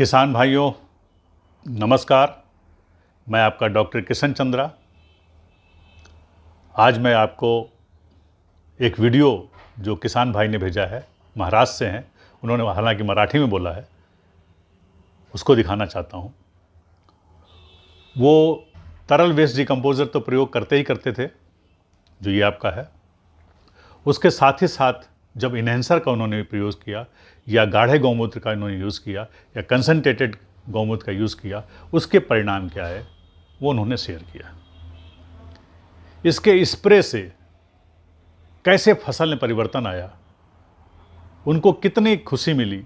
किसान भाइयों नमस्कार। मैं आपका डॉक्टर किशन चंद्रा। आज मैं आपको एक वीडियो जो किसान भाई ने भेजा है, महाराष्ट्र से हैं, उन्होंने हालांकि मराठी में बोला है, उसको दिखाना चाहता हूँ। वो तरल वेस्ट डिकम्पोज़र तो प्रयोग करते ही करते थे, जो ये आपका है। उसके साथ ही साथ जब इन्हेंसर का उन्होंने प्रयोग किया या गाढ़े गौमूत्र का उन्होंने यूज़ किया या कंसनट्रेटेड गौमूत्र का यूज़ किया, उसके परिणाम क्या है वो उन्होंने शेयर किया। इसके स्प्रे से कैसे फसल में परिवर्तन आया, उनको कितनी खुशी मिली,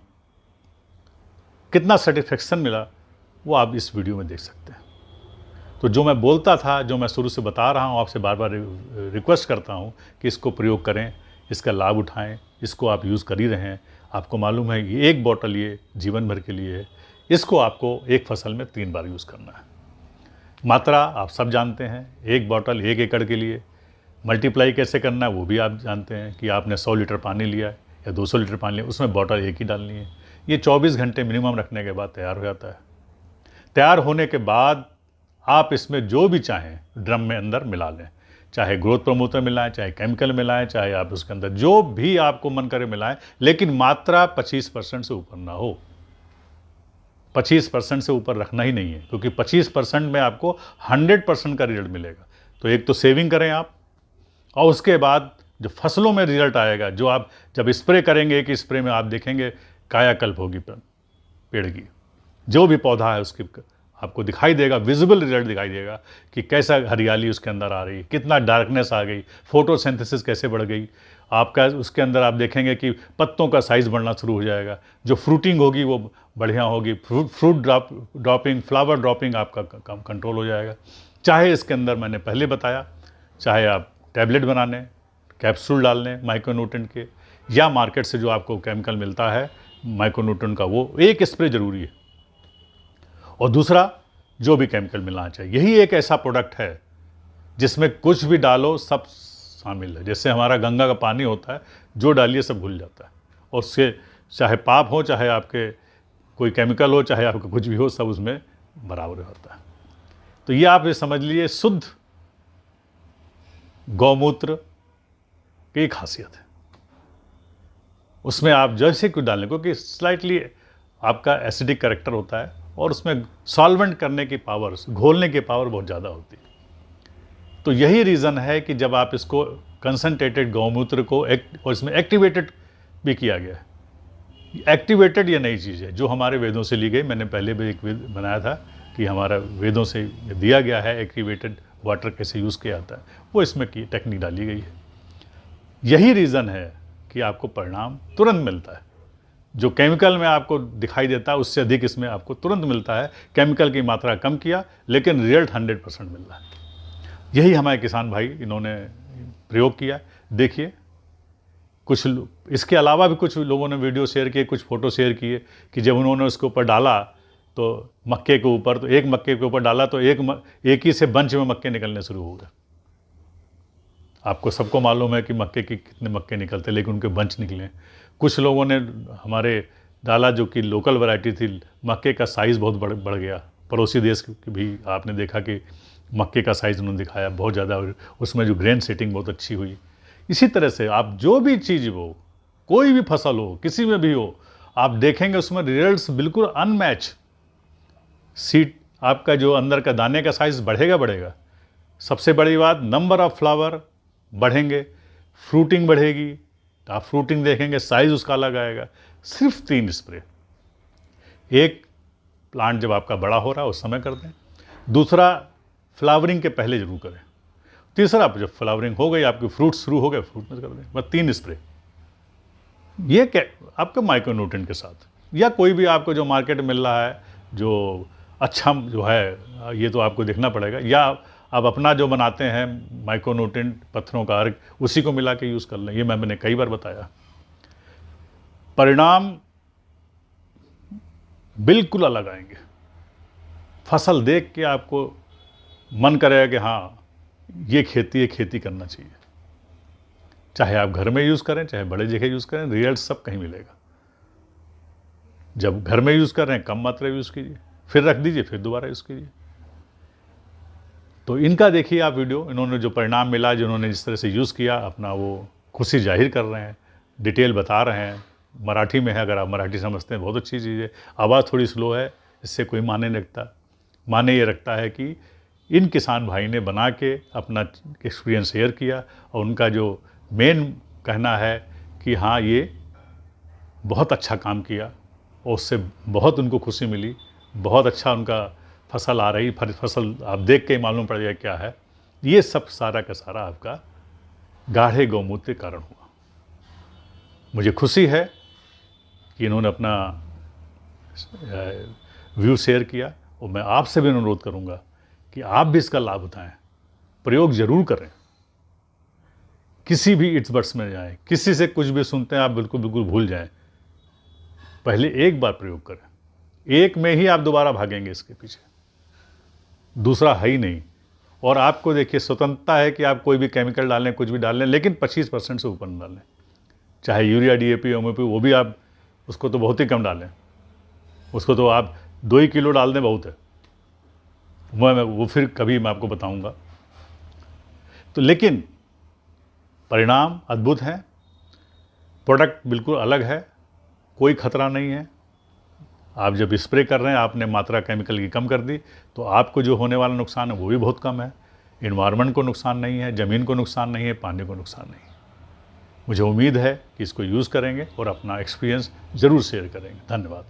कितना सेटिस्फेक्शन मिला, वो आप इस वीडियो में देख सकते हैं। तो जो मैं बोलता था, जो मैं शुरू से बता रहा हूँ, आपसे बार बार रिक्वेस्ट करता हूँ कि इसको प्रयोग करें, इसका लाभ उठाएं। इसको आप यूज़ कर ही रहे हैं। आपको मालूम है ये एक बॉटल ये जीवन भर के लिए है। इसको आपको एक फसल में 3 बार यूज़ करना है। मात्रा आप सब जानते हैं, एक बॉटल 1 एकड़ के लिए। मल्टीप्लाई कैसे करना है वो भी आप जानते हैं कि आपने 100 लीटर पानी लिया या 200 लीटर पानी लिया, उसमें बॉटल एक ही डालनी है। ये 24 घंटे मिनिमम रखने के बाद तैयार हो जाता है। तैयार होने के बाद आप इसमें जो भी चाहें ड्रम में अंदर मिला लें, चाहे ग्रोथ प्रमोटर मिलाएं, चाहे केमिकल मिलाएं, चाहे आप उसके अंदर जो भी आपको मन करे मिलाएं, लेकिन मात्रा 25% से ऊपर ना हो। 25% से ऊपर रखना ही नहीं है, क्योंकि 25% में आपको 100% का रिजल्ट मिलेगा। तो एक तो सेविंग करें आप, और उसके बाद जो फसलों में रिजल्ट आएगा, जो आप जब स्प्रे करेंगे, एक स्प्रे में आप देखेंगे कायाकल्प होगी पेड़ की। जो भी पौधा है उसकी आपको दिखाई देगा, विजिबल रिजल्ट दिखाई देगा कि कैसा हरियाली उसके अंदर आ रही है, कितना डार्कनेस आ गई, फोटोसिंथेसिस कैसे बढ़ गई आपका। उसके अंदर आप देखेंगे कि पत्तों का साइज़ बढ़ना शुरू हो जाएगा, जो फ्रूटिंग होगी वो बढ़िया होगी, फ्रूट ड्रॉपिंग, फ्लावर ड्रॉपिंग आपका कंट्रोल हो जाएगा। चाहे इसके अंदर मैंने पहले बताया, चाहे आप टैबलेट बना लें, कैप्सूल डाल लें माइक्रोन्यूट्रिएंट के, या मार्केट से जो आपको केमिकल मिलता है माइक्रोन्यूट्रिएंट का, वो एक स्प्रे ज़रूरी है। और दूसरा, जो भी केमिकल मिलाना चाहिए। यही एक ऐसा प्रोडक्ट है जिसमें कुछ भी डालो सब शामिल है। जैसे हमारा गंगा का पानी होता है, जो डालिए सब घुल जाता है, और उससे चाहे पाप हो, चाहे आपके कोई केमिकल हो, चाहे आपका कुछ भी हो, सब उसमें बराबर होता है। तो ये आप ये समझ लीजिए शुद्ध गौमूत्र की खासियत है। उसमें आप जैसे कुछ डालें, क्योंकि स्लाइटली आपका एसिडिक कैरेक्टर होता है, और उसमें सॉल्वेंट करने की पावर, घोलने की पावर बहुत ज़्यादा होती है। तो यही रीज़न है कि जब आप इसको कंसनट्रेटेड गौमूत्र को और इसमें एक्टिवेटेड भी किया गया है। एक्टिवेटेड ये नई चीज़ है जो हमारे वेदों से ली गई। मैंने पहले भी एक वेद बनाया था कि हमारा वेदों से दिया गया है एक्टिवेटेड वाटर कैसे यूज़ किया जाता है, वो इसमें की टेक्निक डाली गई है। यही रीज़न है कि आपको परिणाम तुरंत मिलता है। जो केमिकल में आपको दिखाई देता है उससे अधिक इसमें आपको तुरंत मिलता है। केमिकल की मात्रा कम किया, लेकिन रिजल्ट 100% मिल रहा है। यही हमारे किसान भाई इन्होंने प्रयोग किया। देखिए, कुछ इसके अलावा भी कुछ लोगों ने वीडियो शेयर किए, कुछ फ़ोटो शेयर किए कि जब उन्होंने उसके ऊपर डाला तो मक्के के ऊपर, तो एक मक्के के ऊपर डाला तो एक ही से बंच में मक्के निकलने शुरू हो गए। आपको सबको मालूम है कि मक्के के कितने मक्के निकलते, लेकिन उनके बंच निकले। कुछ लोगों ने हमारे डाला जो कि लोकल वैरायटी थी, मक्के का साइज़ बहुत बढ़ गया। पड़ोसी देश की भी आपने देखा कि मक्के का साइज़ उन्होंने दिखाया बहुत ज़्यादा, उसमें जो ग्रेन सेटिंग बहुत अच्छी हुई। इसी तरह से आप जो भी चीज़ हो, कोई भी फसल हो, किसी में भी हो, आप देखेंगे उसमें रिजल्ट्स बिल्कुल अनमैच। सीड आपका जो अंदर का दाने का साइज़ बढ़ेगा। सबसे बड़ी बात, नंबर ऑफ फ्लावर बढ़ेंगे, फ्रूटिंग बढ़ेगी। तो आप फ्रूटिंग देखेंगे, साइज़ उसका अलग आएगा। सिर्फ 3 स्प्रे। एक, प्लांट जब आपका बड़ा हो रहा है उस समय कर दें। दूसरा, फ्लावरिंग के पहले जरूर करें। तीसरा, जब फ्लावरिंग हो गई, आपके फ्रूट शुरू हो गए, फ्रूट में कर दें। बस 3 स्प्रे। ये क्या आपका माइक्रोन्यूट्रिएंट के साथ, या कोई भी आपको जो मार्केट में मिल रहा है जो अच्छा जो है, ये तो आपको देखना पड़ेगा, या आप अपना जो बनाते हैं माइक्रोन्यूट्रिएंट पत्थरों का अर्क, उसी को मिला के यूज़ कर लें। ये मैंने कई बार बताया। परिणाम बिल्कुल अलग आएंगे। फसल देख के आपको मन करेगा कि हाँ, ये खेती करना चाहिए। चाहे आप घर में यूज़ करें, चाहे बड़े जगह यूज़ करें, रिजल्ट सब कहीं मिलेगा। जब घर में यूज़ कर रहे हैं कम मात्रा यूज़ कीजिए, फिर रख दीजिए, फिर दोबारा यूज़ कीजिए। तो इनका देखिए आप वीडियो, इन्होंने जो परिणाम मिला, जिन्होंने जिस तरह से यूज़ किया, अपना वो खुशी जाहिर कर रहे हैं, डिटेल बता रहे हैं। मराठी में है, अगर आप मराठी समझते हैं बहुत अच्छी चीज़ है। आवाज़ थोड़ी स्लो है, इससे कोई मायने नहीं रखता। मायने ये रखता है कि इन किसान भाई ने बना के अपना एक्सपीरियंस शेयर किया, और उनका जो मेन कहना है कि हाँ ये बहुत अच्छा काम किया, और उससे बहुत उनको खुशी मिली, बहुत अच्छा उनका फसल आ रही, फसल आप देख के ही मालूम पड़ जाए क्या है। ये सब सारा का सारा आपका गाढ़े गौमूत्र के कारण हुआ। मुझे खुशी है कि इन्होंने अपना व्यू शेयर किया, और मैं आपसे भी अनुरोध करूंगा कि आप भी इसका लाभ उठाएं, प्रयोग जरूर करें। किसी भी इट्स बट्स में जाएं, किसी से कुछ भी सुनते हैं आप बिल्कुल बिल्कुल भूल जाएं, पहले एक बार प्रयोग करें, एक में ही आप दोबारा भागेंगे इसके पीछे, दूसरा है ही नहीं। और आपको देखिए स्वतंत्रता है कि आप कोई भी केमिकल डालें, कुछ भी डालें, लेकिन 25% से ऊपर न डालें। चाहे यूरिया, डीएपी, एमओपी, वो भी आप उसको तो बहुत ही कम डालें, उसको तो आप 2 ही किलो डाल दें बहुत है। वो फिर कभी मैं आपको बताऊंगा। तो लेकिन परिणाम अद्भुत हैं, प्रोडक्ट बिल्कुल अलग है, कोई खतरा नहीं है। आप जब स्प्रे कर रहे हैं, आपने मात्रा केमिकल की कम कर दी, तो आपको जो होने वाला नुकसान है वो भी बहुत कम है। इन्वायरमेंट को नुकसान नहीं है, ज़मीन को नुकसान नहीं है, पानी को नुकसान नहीं है। मुझे उम्मीद है कि इसको यूज़ करेंगे और अपना एक्सपीरियंस ज़रूर शेअर करेंगे। धन्यवाद।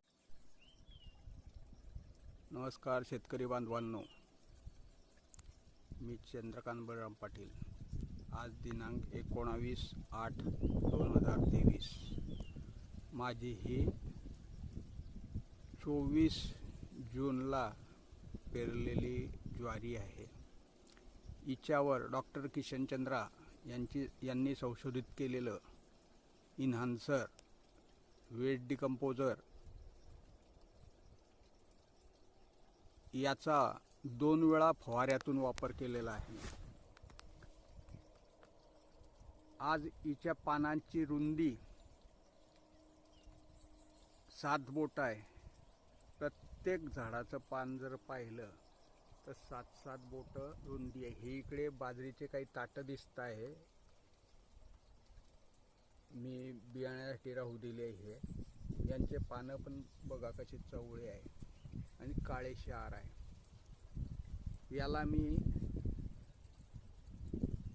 नमस्कार शेतकरी बांधवांनो, मी चंद्रकांत बळराम पाटील। आज दिनांक 19/8/2023, माझी ही 24 जूनला पेरलेली ज्वारी आहे। हिच्यावर डॉक्टर किशनचंद्रा यांनी संशोधित केलेलं इन्हान्सर वेट डिकम्पोजर याचा 2 वेळा फवाऱ्यातून वापर केलेला आहे। आज हिच्या पानांची रुंदी 7 बोट आहे। प्रत्येक झाडाचं पान जर पाहिलं तर 7-7 बोट रुंदी आहे। हे इकडे बाजरीचे काही ताट दिसत आहे, मी बियाण्यासाठी राहू दिले आहे। यांचे पानं पण बघा कशी चवळे आहे आणि काळे क्षार आहे। याला मी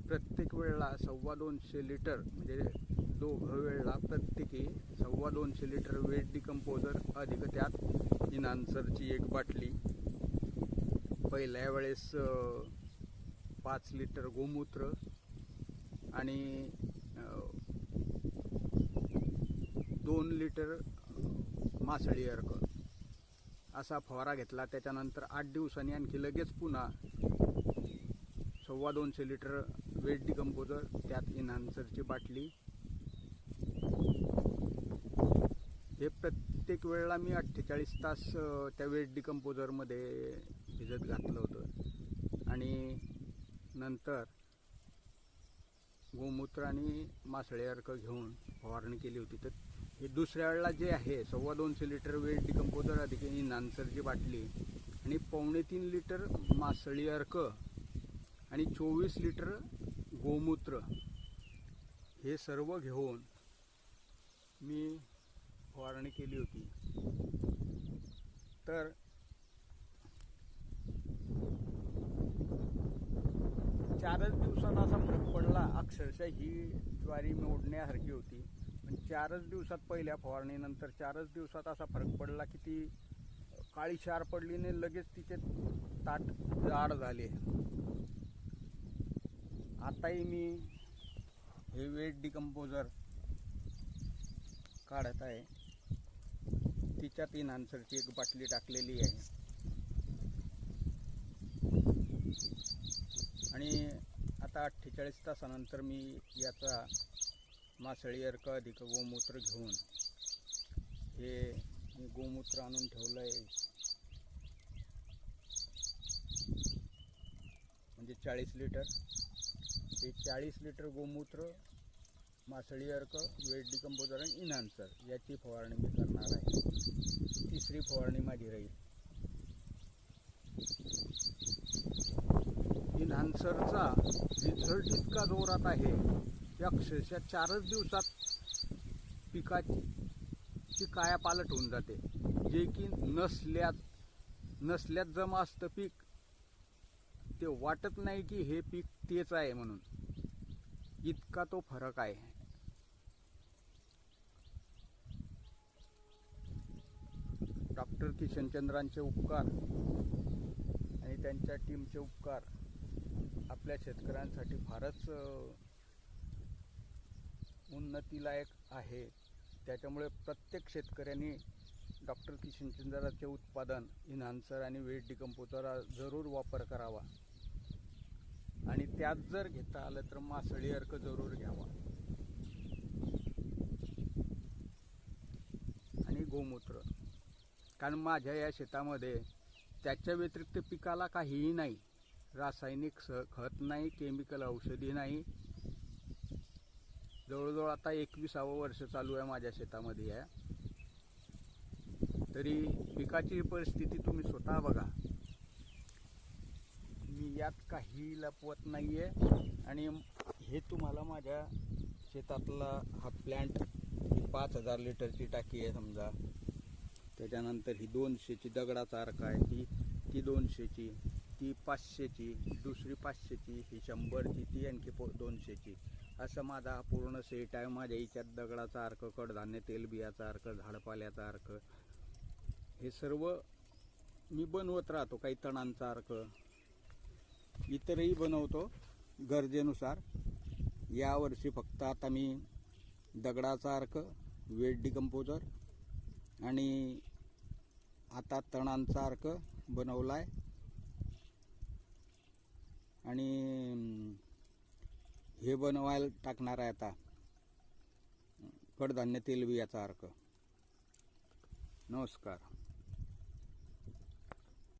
प्रत्येक वेळेला 250 लिटर, म्हणजे दोघं वेळेला प्रत्येकी 250 लिटर वेट डिकम्पोजर अधिक त्यात इन्हान्सरची 1 बाटली, पहिल्या वेळेस 5 लिटर गोमूत्र आणि 2 लिटर मासळी अर्क असा फवारा घेतला। त्याच्यानंतर 8 दिवसांनी आणखी लगेच पुन्हा 250 लिटर वेट डिकम्पोजर, त्यात इन्हान्सरची बाटली। हे प्रत्येक वेळेला मी 48 तास त्या वेट डिकम्पोजरमध्ये भिजत घातलं होतं आणि नंतर गोमूत्र आणि मासळी अर्क घेऊन फवारणी केली होती। तर हे दुसऱ्या वेळेला जे आहे 250 लिटर वेट डिकम्पोजर अधिक इन्हान्सरची बाटली आणि 2.25 लिटर मासळी अर्क आणि 24 लिटर गोमूत्र, हे सर्व घेऊन मी फवारणी केली होती। तर 4च दिवसात असा फरक पडला। अक्षरशः ही ज्वारी मोडण्यासारखी होती, पण 4च दिवसात, पहिल्या फवारणीनंतर 4च दिवसात असा फरक पडला की ती काळी क्षार पडली आणि लगेच तिचे ताट जाड झाले। आताही मी हे वेट डिकम्पोजर काढत आहे, तिच्यात इन्हान्सरची 1 बाटली टाकलेली आहे आणि आता 48 तासानंतर मी याचा मासळी अर्क अधिक गोमूत्र घेऊन, हे मी गोमूत्र आणून ठेवलं आहे, म्हणजे 40 लिटर, हे 40 लिटर गोमूत्र, मासळी अर्क, वेट डिकम्पोजर आणि इन्हान्सर याची फवारणी मी करणार आहे। तिसरी फवारणी माझी राहील. इन्हान्सरचा रिझल्ट इतका जोरात आहे की अक्षरशः 4च दिवसात पिकाची कायापालट होऊन जाते. जे की नसल्यात जमा असतं पीक, ते वाटत नाही की हे पीक तेच आहे म्हणून, इतका तो फरक आहे. डॉक्टर किशनचंद्रांचे उपकार आणि त्यांच्या टीमचे उपकार आपल्या शेतकऱ्यांसाठी फारच उन्नतीलायक आहे. त्याच्यामुळे प्रत्येक शेतकऱ्यांनी डॉक्टर किशनचंद्राचे उत्पादन इन्हान्सर आणि वेट डिकम्पोजरचा जरूर वापर करावा. आणि त्यात जर घेता आलं तर मासळी अर्क जरूर घ्यावा. आणि गोमूत्र, कारण माझ्या या शेतामध्ये त्याच्या व्यतिरिक्त पिकाला काहीही नाही. रासायनिक खत नाही, केमिकल औषधी नाही. जवळजवळ आता 21वे वर्ष चालू आहे माझ्या शेतामध्ये आहे. तरी पिकाची परिस्थिती तुम्ही स्वतः बघा. मी यात काही लपवत नाही आहे. आणि हे तुम्हाला माझ्या शेतातला हा प्लॅन्ट, ही 5000 लिटरची टाकी आहे समजा. त्याच्यानंतर ही 200ची दगडाचा अर्क आहे, ती 200ची, ती 500ची, दुसरी 500ची, ही 100ची, ती आणखी 200ची. असं माझा हा पूर्ण सेट आहे. माझ्या हिच्यात दगडाचा अर्क, कडधान्य तेलबियाचा अर्क, झाडपाल्याचा अर्क, हे सर्व मी बनवत राहतो. काही तणांचा अर्क इतरही बनवतो गरजेनुसार. यावर्षी फक्त आता मी दगडाचा अर्क, वेट डिकम्पोजर आणि आता तणांचा अर्क बनवला आहे. आणि हे बनवायला टाकणार आहे आता कडधान्य तेलबियाचा अर्क. नमस्कार.